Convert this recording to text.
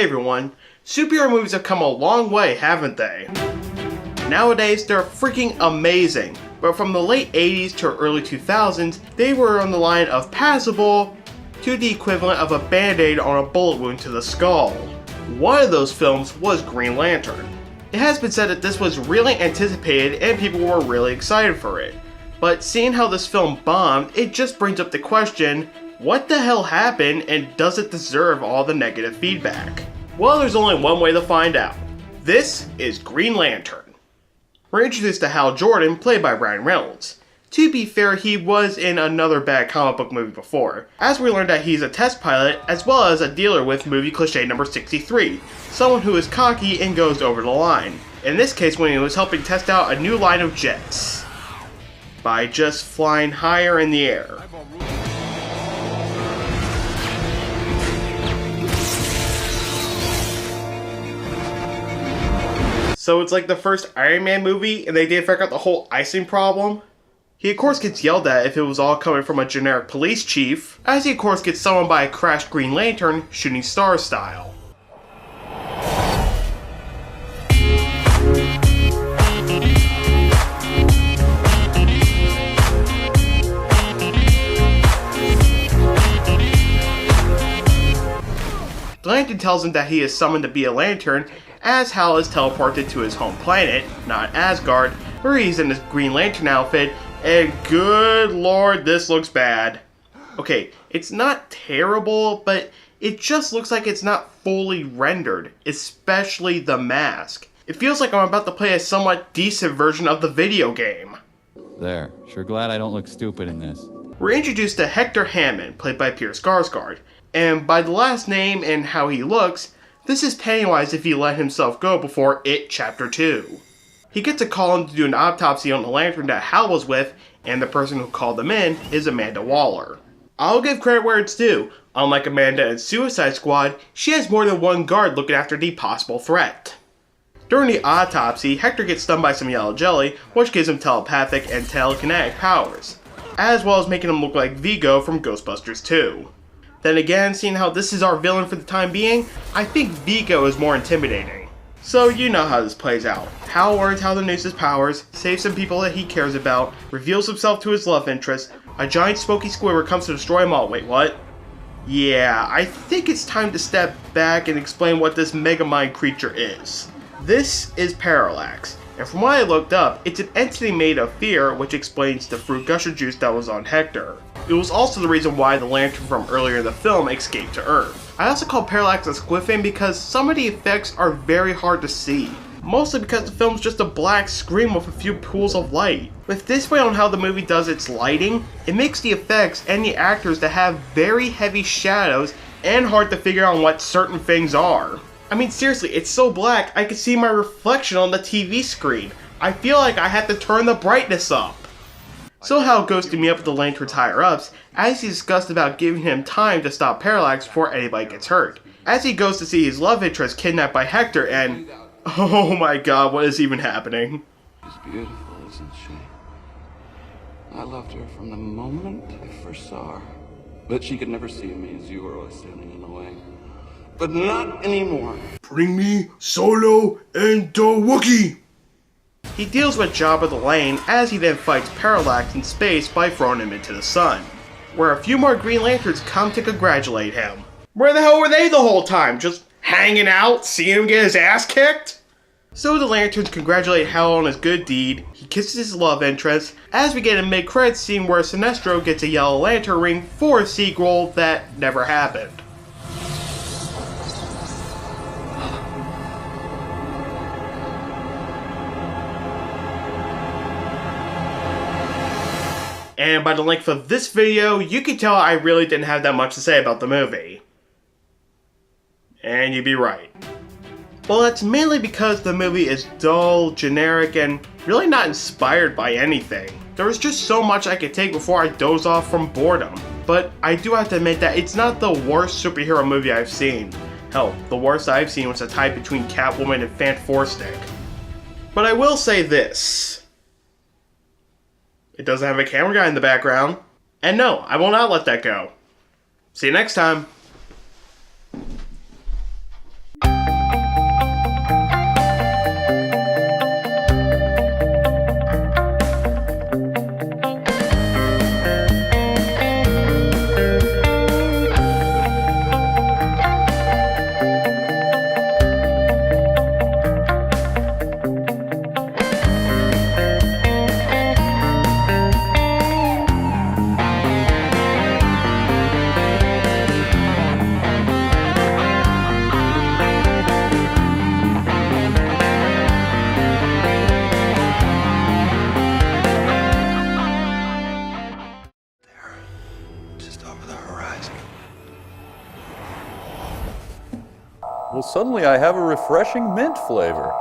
everyone, superhero movies have come a long way, haven't they? Nowadays, they're freaking amazing, but from the late 80s to early 2000s, they were on the line of passable to the equivalent of a band-aid on a bullet wound to the skull. One of those films was Green Lantern. It has been said that this was really anticipated and people were really excited for it. But seeing how this film bombed, it just brings up the question, what the hell happened and does it deserve all the negative feedback? Well, there's only one way to find out. This is Green Lantern. We're introduced to Hal Jordan, played by Ryan Reynolds. To be fair, he was in another bad comic book movie before, as we learned that he's a test pilot as well as a dealer with movie cliche number 63, someone who is cocky and goes over the line. In this case, when he was helping test out a new line of jets, by just flying higher in the air. So it's like the first Iron Man movie and they didn't figure out the whole icing problem? He of course gets yelled at if it was all coming from a generic police chief, as he of course gets summoned by a crashed Green Lantern, shooting star style. The Lantern tells him that he is summoned to be a Lantern, as Hal is teleported to his home planet, not Asgard, where he's in his Green Lantern outfit, and good lord, this looks bad. Okay, it's not terrible, but it just looks like it's not fully rendered, especially the mask. It feels like I'm about to play a somewhat decent version of the video game. There, sure glad I don't look stupid in this. We're introduced to Hector Hammond, played by Pierce Skarsgård, and by the last name and how he looks, this is Pennywise if he let himself go before It Chapter 2. He gets a call in to do an autopsy on the Lantern that Hal was with, and the person who called him in is Amanda Waller. I'll give credit where it's due. Unlike Amanda in Suicide Squad, she has more than one guard looking after the possible threat. During the autopsy, Hector gets stung by some yellow jelly, which gives him telepathic and telekinetic powers, as well as making him look like Vigo from Ghostbusters 2. Then again, seeing how this is our villain for the time being, I think Vigo is more intimidating. So you know how this plays out. Hal learns how to use his powers, saves some people that he cares about, reveals himself to his love interest, a giant smoky Squidward comes to destroy them all. Wait, what? Yeah, I think it's time to step back and explain what this Megamind creature is. This is Parallax, and from what I looked up, it's an entity made of fear, which explains the fruit gusher juice that was on Hector. It was also the reason why the Lantern from earlier in the film escaped to Earth. I also call Parallax a squiffing because some of the effects are very hard to see. Mostly because the film's just a black screen with a few pools of light. With this way on how the movie does its lighting, it makes the effects and the actors to have very heavy shadows and hard to figure out what certain things are. I mean seriously, it's so black I can see my reflection on the TV screen. I feel like I have to turn the brightness up. So Hal goes to meet up with the Lantern's higher-ups, as he discussed about giving him time to stop Parallax before anybody gets hurt. As he goes to see his love interest kidnapped by Hector and... oh my god, what is even happening? She's beautiful, isn't she? I loved her from the moment I first saw her. But she could never see me as you were always standing in the way. But not anymore. Bring me Solo and the Wookiee! He deals with Jabba the Lane as he then fights Parallax in space by throwing him into the sun, where a few more Green Lanterns come to congratulate him. Where the hell were they the whole time? Just hanging out, seeing him get his ass kicked? So the Lanterns congratulate Hal on his good deed, he kisses his love interest, as we get a mid-credits scene where Sinestro gets a Yellow Lantern ring for a sequel that never happened. And by the length of this video, you can tell I really didn't have that much to say about the movie. And you'd be right. Well, that's mainly because the movie is dull, generic, and really not inspired by anything. There was just so much I could take before I doze off from boredom. But I do have to admit that it's not the worst superhero movie I've seen. Hell, the worst I've seen was a tie between Catwoman and Fantastic. But I will say this. It doesn't have a camera guy in the background. And no, I will not let that go. See you next time. Well, suddenly I have a refreshing mint flavor.